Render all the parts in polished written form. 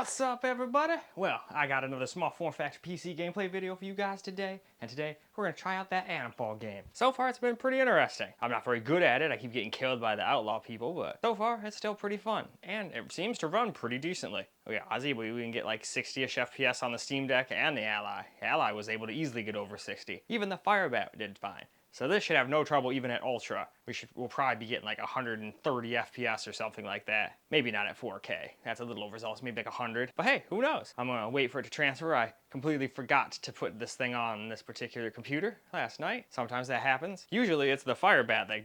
What's up, everybody? Well, I got another small form factor PC gameplay video for you guys today, and today we're gonna try out that Atomfall game. So far, it's been pretty interesting. I'm not very good at it. I keep getting killed by the outlaw people, but so far, it's still pretty fun, and it seems to run pretty decently. Oh yeah, I was able to even get like 60-ish FPS on the Steam Deck and the Ally. Ally was able to easily get over 60. Even the Firebat did fine. So this should have no trouble even at Ultra. We'll probably be getting like 130 FPS or something like that. Maybe not at 4K. That's a little overzealous, maybe like 100. But hey, who knows? I'm gonna wait for it to transfer. I completely forgot to put this thing on this particular computer last night. Sometimes that happens. Usually it's the Firebat that,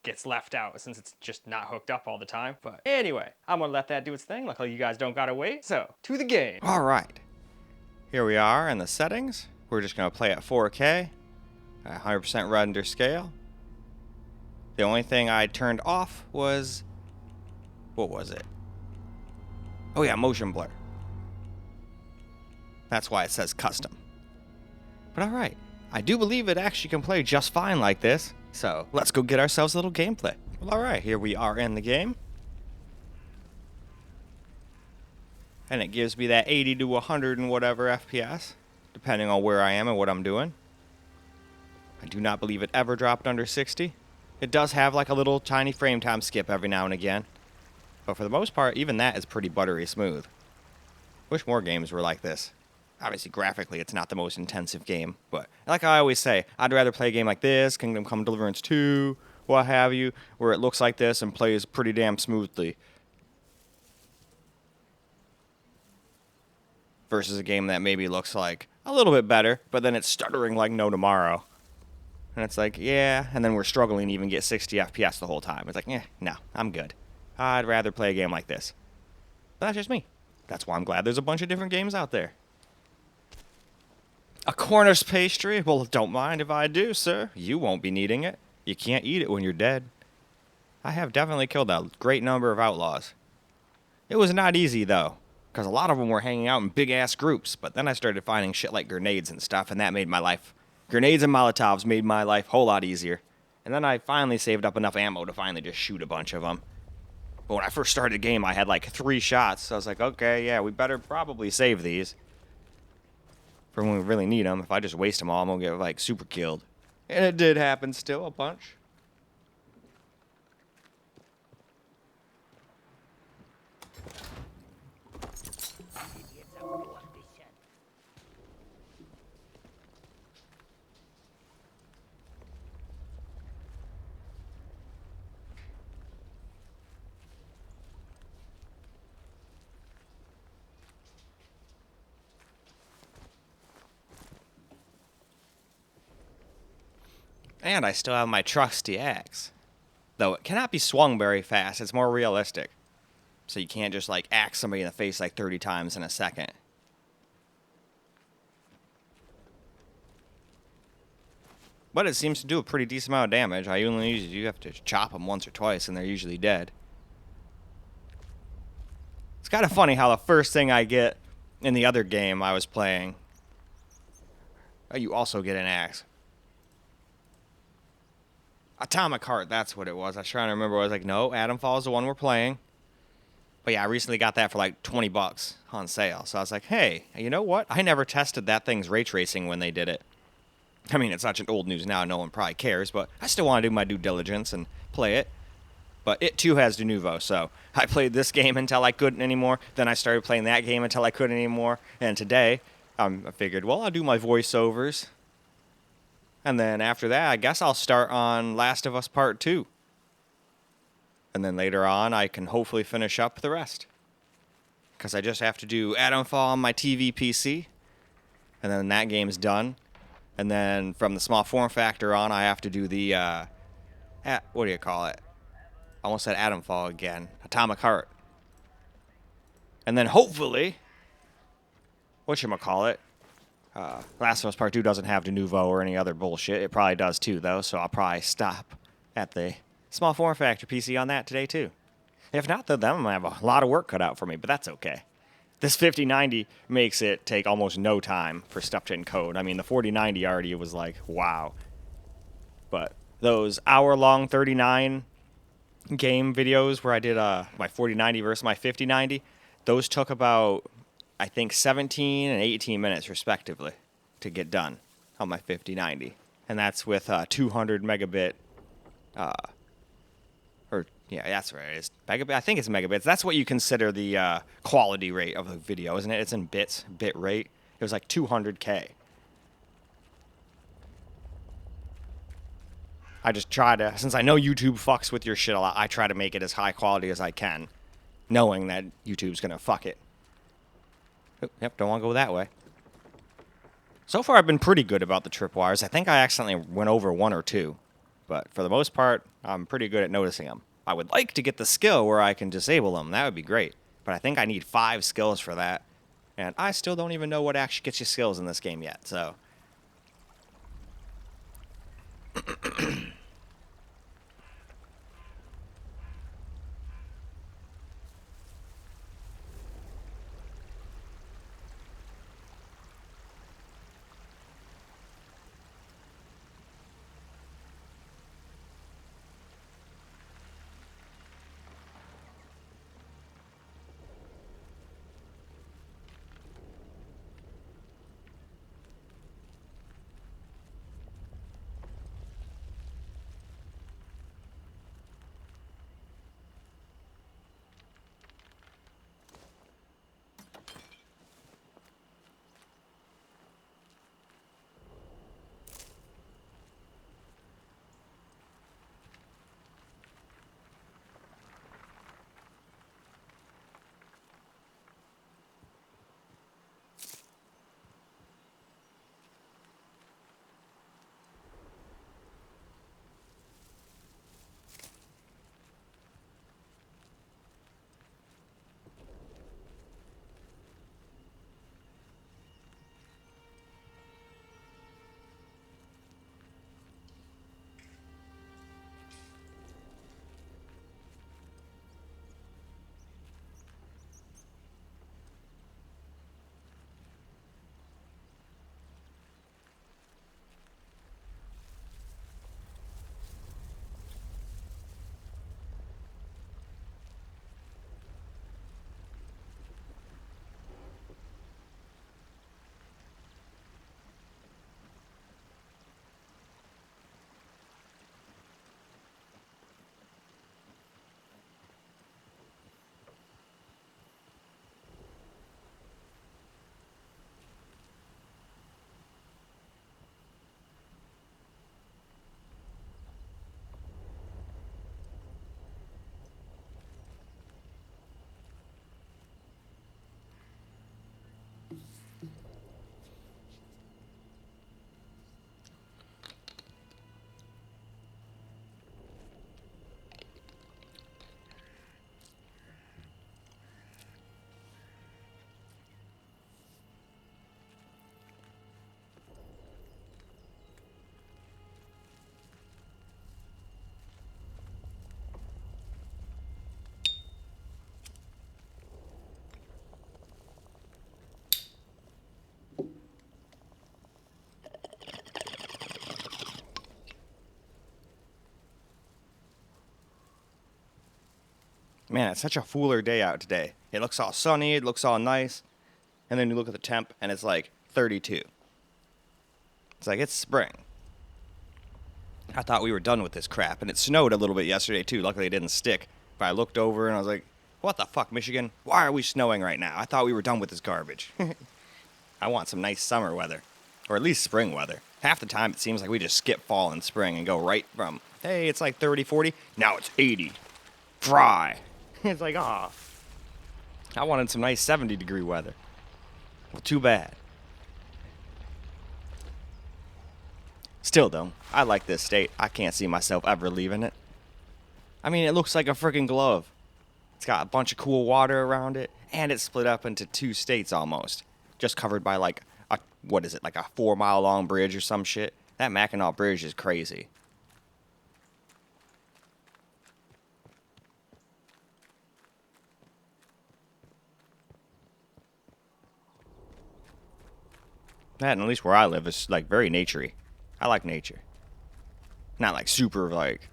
gets left out since it's just not hooked up all the time. But anyway, I'm gonna let that do its thing. Luckily you guys don't gotta wait. So, to the game. All right. Here we are in the settings. We're just gonna play at 4K. 100% render scale. The only thing I turned off was, what was it? Oh yeah, motion blur. That's why it says custom. But alright, I do believe it actually can play just fine like this, so let's go get ourselves a little gameplay. Well, alright, here we are in the game. And it gives me that 80 to 100 and whatever FPS, depending on where I am and what I'm doing. I do not believe it ever dropped under 60. It does have like a little tiny frame time skip every now and again. But for the most part, even that is pretty buttery smooth. Wish more games were like this. Obviously, graphically, it's not the most intensive game. But like I always say, I'd rather play a game like this, Kingdom Come Deliverance 2, what have you, where it looks like this and plays pretty damn smoothly. Versus a game that maybe looks like a little bit better, but then it's stuttering like no tomorrow. And it's like, yeah, and then we're struggling to even get 60 FPS the whole time. It's like, no, I'm good. I'd rather play a game like this. But that's just me. That's why I'm glad there's a bunch of different games out there. A Cornish pastry? Well, don't mind if I do, sir. You won't be needing it. You can't eat it when you're dead. I have definitely killed a great number of outlaws. It was not easy, though, because a lot of them were hanging out in big-ass groups, but then I started finding shit like grenades and stuff, and that made my life... Grenades and Molotovs made my life a whole lot easier. And then I finally saved up enough ammo to finally just shoot a bunch of them. But when I first started the game, I had like 3 shots. So I was like, okay, yeah, we better probably save these for when we really need them. If I just waste them all, I'm going to get like super killed. And it did happen still a bunch. And I still have my trusty axe. Though it cannot be swung very fast, it's more realistic. So you can't just like axe somebody in the face like 30 times in a second. But it seems to do a pretty decent amount of damage. You have to chop them once or twice and they're usually dead. It's kind of funny how the first thing I get in the other game I was playing, you also get an axe. Atomic Heart, that's what it was. I was trying to remember. I was like, no, Atomfall is the one we're playing. But yeah, I recently got that for like 20 bucks on sale. So I was like, hey, you know what? I never tested that thing's ray tracing when they did it. I mean, it's such an old news now, no one probably cares, but I still want to do my due diligence and play it. But it too has de nouveau, so I played this game until I couldn't anymore. Then I started playing that game until I couldn't anymore. And today, I figured, well, I'll do my voiceovers. And then after that, I guess I'll start on Last of Us Part 2. And then later on, I can hopefully finish up the rest. Because I just have to do Atomfall on my TV PC. And then that game's done. And then from the small form factor on, I have to do the, what do you call it? I almost said Atomfall again. Atomic Heart. And then hopefully, whatchamacallit, Last of Us Part 2 doesn't have de nouveau or any other bullshit. It probably does too, though, so I'll probably stop at the small form factor PC on that today, too. If not, then I'm going to have a lot of work cut out for me, but that's okay. This 5090 makes it take almost no time for stuff to encode. I mean, the 4090 already was like, wow. But those hour-long 39 game videos where I did my 4090 versus my 5090, Those took about, I think, 17 and 18 minutes respectively to get done on my 5090. And that's with 200 megabit, or yeah, that's right, it is. Megabit, I think it's megabits. That's what you consider the quality rate of a video, isn't it? It's in bits, bit rate. It was like 200K. I just try to, since I know YouTube fucks with your shit a lot, I try to make it as high quality as I can, knowing that YouTube's gonna fuck it. Oh, yep, don't want to go that way. So far, I've been pretty good about the tripwires. I think I accidentally went over one or two, but for the most part, I'm pretty good at noticing them. I would like to get the skill where I can disable them. That would be great, but I think I need 5 skills for that, and I still don't even know what actually gets you skills in this game yet, so... Man, it's such a fooler day out today. It looks all sunny, it looks all nice, and then you look at the temp, and it's like 32. It's like, it's spring. I thought we were done with this crap, and it snowed a little bit yesterday, too. Luckily, it didn't stick. But I looked over, and I was like, what the fuck, Michigan? Why are we snowing right now? I thought we were done with this garbage. I want some nice summer weather, or at least spring weather. Half the time, it seems like we just skip fall and spring and go right from, hey, it's like 30, 40, now it's 80. Dry. It's like, ah, I wanted some nice 70-degree weather. Well, too bad. Still, though, I like this state. I can't see myself ever leaving it. I mean, it looks like a freaking glove. It's got a bunch of cool water around it, and it's split up into 2 states almost. Just covered by, like, what is it, like a 4-mile-long bridge or some shit? That Mackinac Bridge is crazy. That, and at least where I live, is like very naturey. I like nature. Not like super like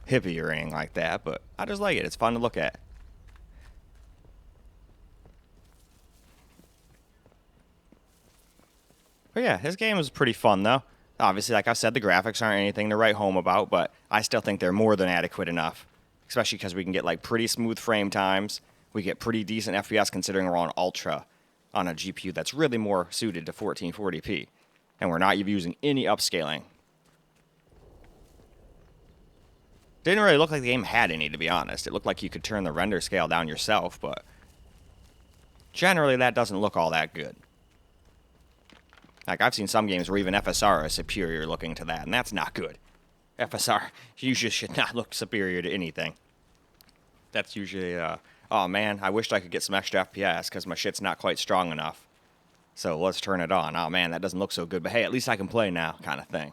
hippie or anything like that, but I just like it. It's fun to look at. But yeah, his game was pretty fun though. Obviously, like I said, the graphics aren't anything to write home about, but I still think they're more than adequate enough. Especially because we can get like pretty smooth frame times. We get pretty decent FPS considering we're on Ultra on a GPU that's really more suited to 1440p. And we're not even using any upscaling. Didn't really look like the game had any, to be honest. It looked like you could turn the render scale down yourself, but generally that doesn't look all that good. Like, I've seen some games where even FSR is superior looking to that, and that's not good. FSR usually should not look superior to anything. That's usually, oh man, I wished I could get some extra FPS because my shit's not quite strong enough. So let's turn it on. Oh man, that doesn't look so good, but hey, at least I can play now, kind of thing.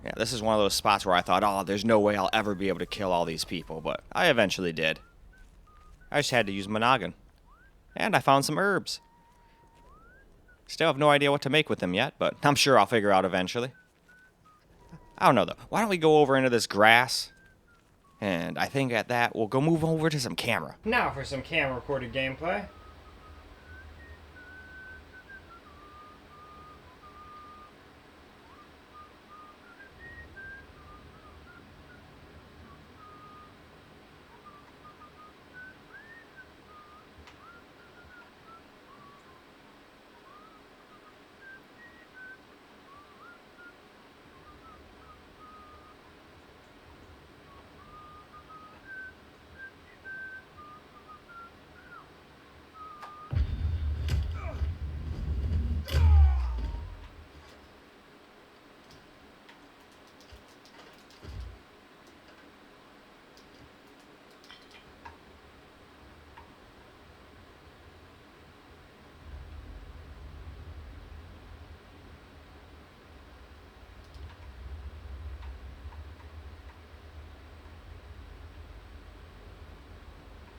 Yeah, this is one of those spots where I thought, oh, there's no way I'll ever be able to kill all these people, but I eventually did. I just had to use my noggin. And I found some herbs. Still have no idea what to make with them yet, but I'm sure I'll figure out eventually. I don't know, though. Why don't we go over into this grass? And I think at that, we'll go move over to some camera. Now for some camera-recorded gameplay.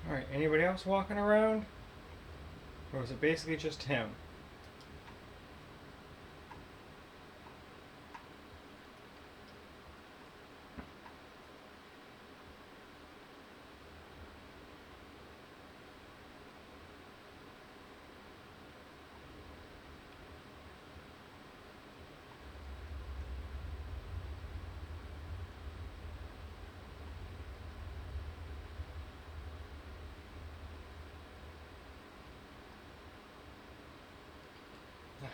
Alright, anybody else walking around? Or was it basically just him?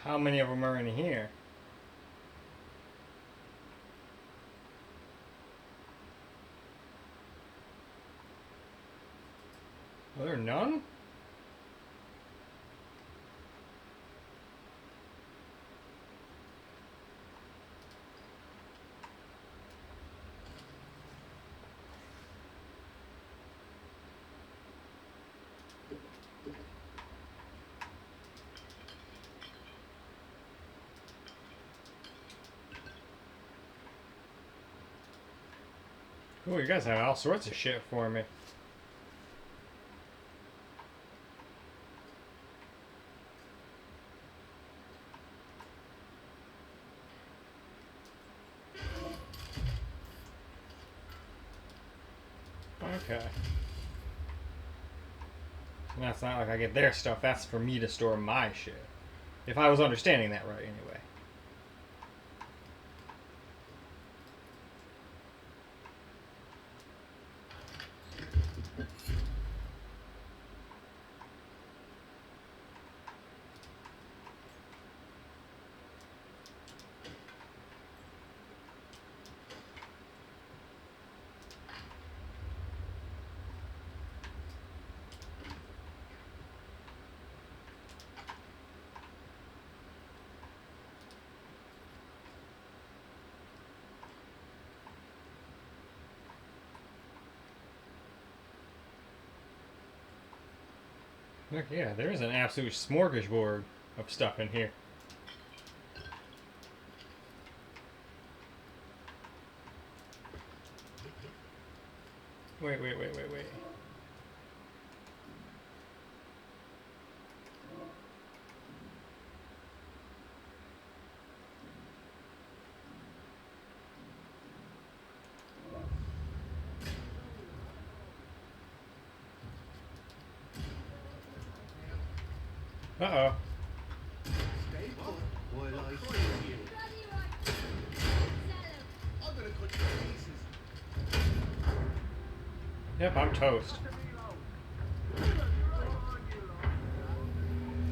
How many of them are in here? Are there none? Cool, you guys have all sorts of shit for me. Okay. And that's not like I get their stuff, that's for me to store my shit. If I was understanding that right, anyway. Look, yeah, there is an absolute smorgasbord of stuff in here. Wait. Uh-oh. Yep, I'm toast.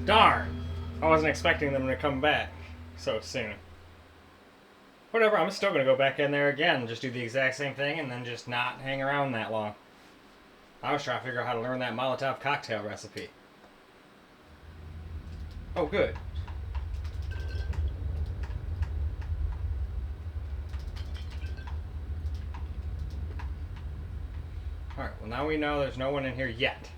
Darn! I wasn't expecting them to come back so soon. Whatever, I'm still gonna go back in there again and just do the exact same thing and then just not hang around that long. I was trying to figure out how to learn that Molotov cocktail recipe. Oh, good. Alright, well now we know there's no one in here yet.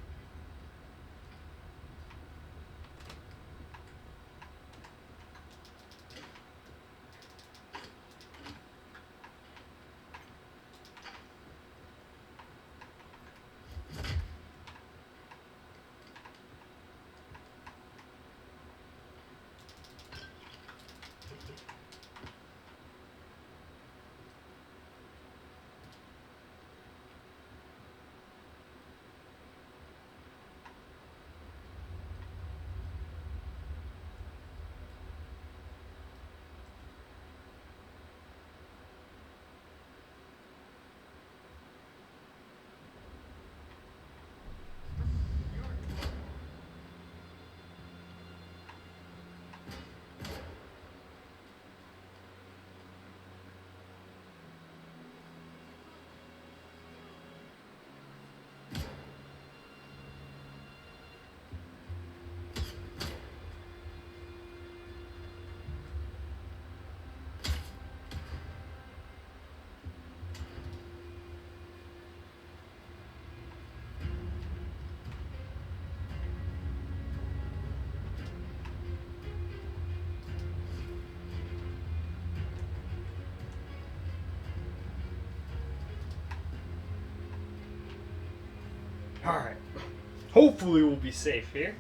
Alright. Hopefully we'll be safe here.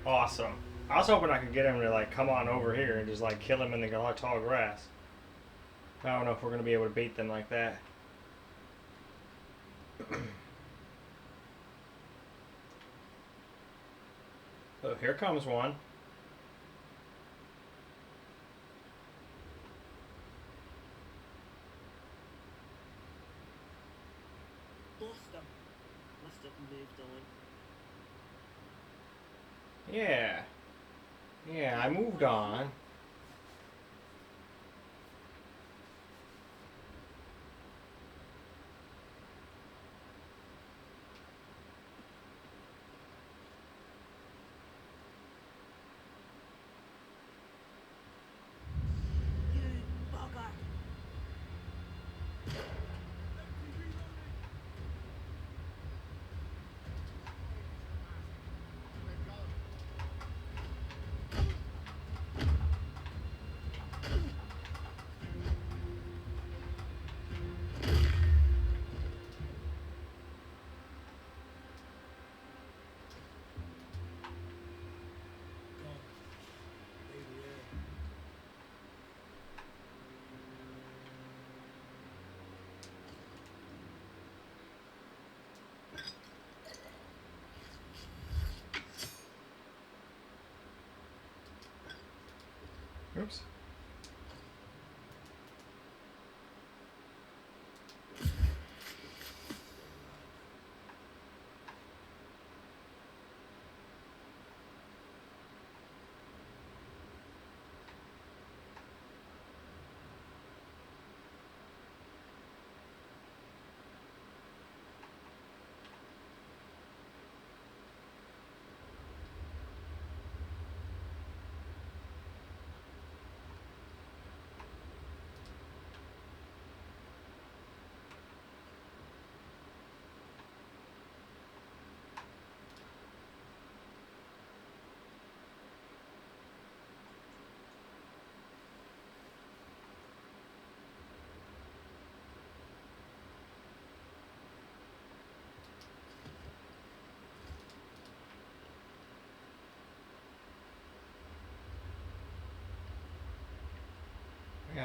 Awesome. I was hoping I could get him to like come on over here and just like kill him in the tall grass. I don't know if we're gonna be able to bait them like that. Oh, here comes one. Yeah. Yeah, I moved on.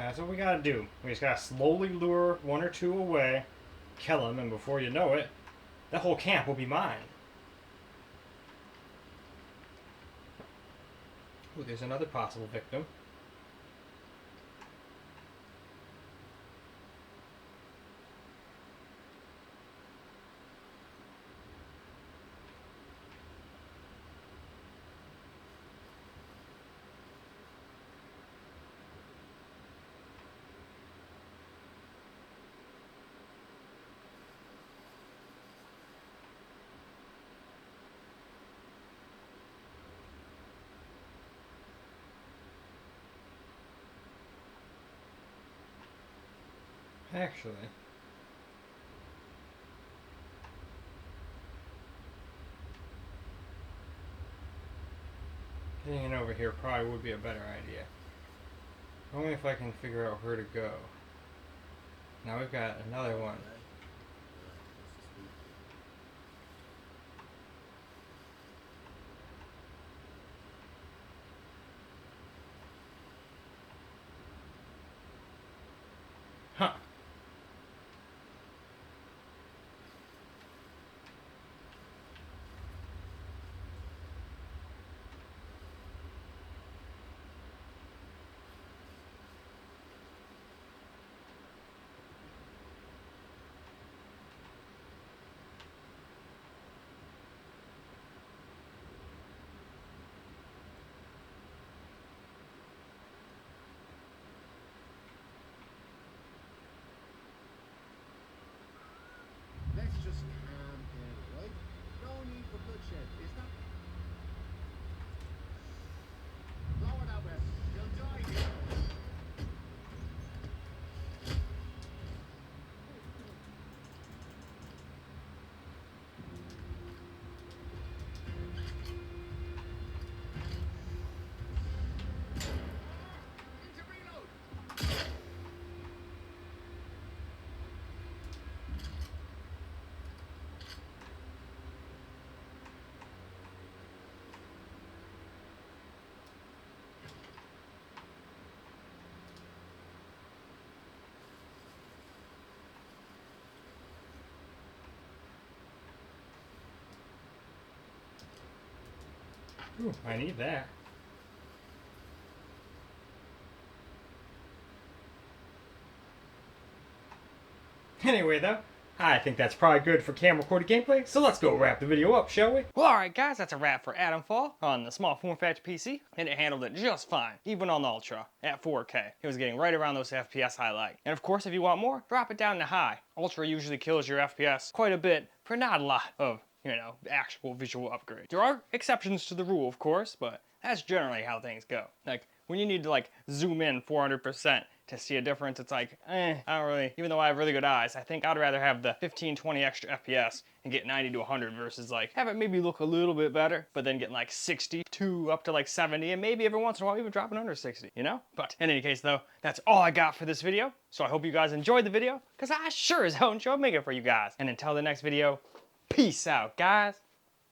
That's what we gotta do. We just gotta slowly lure one or two away, kill them, and before you know it, the whole camp will be mine. Ooh, there's another possible victim. Actually, getting in over here probably would be a better idea. Only if I can figure out where to go. Now we've got another one. Huh. Let's just calm down, right? No need for bloodshed, is there? Lower that weapon. You'll die here. Need to reload. Ooh, I need that. Anyway, though, I think that's probably good for camera recorded gameplay, so let's go wrap the video up, shall we? Well, alright guys, that's a wrap for Atomfall on the small form factor PC, and it handled it just fine, even on the Ultra, at 4K. It was getting right around those FPS I like. And of course, if you want more, drop it down to high. Ultra usually kills your FPS quite a bit for not a lot of, you know, actual visual upgrade. There are exceptions to the rule, of course, but that's generally how things go. Like, when you need to like zoom in 400% to see a difference, it's like, I don't really, even though I have really good eyes, I think I'd rather have the 15, 20 extra FPS and get 90 to 100 versus like, have it maybe look a little bit better, but then get like 60 to up to like 70, and maybe every once in a while even dropping under 60, you know? But in any case though, that's all I got for this video. So I hope you guys enjoyed the video, because I sure as hell enjoyed making it for you guys. And until the next video, peace out, guys.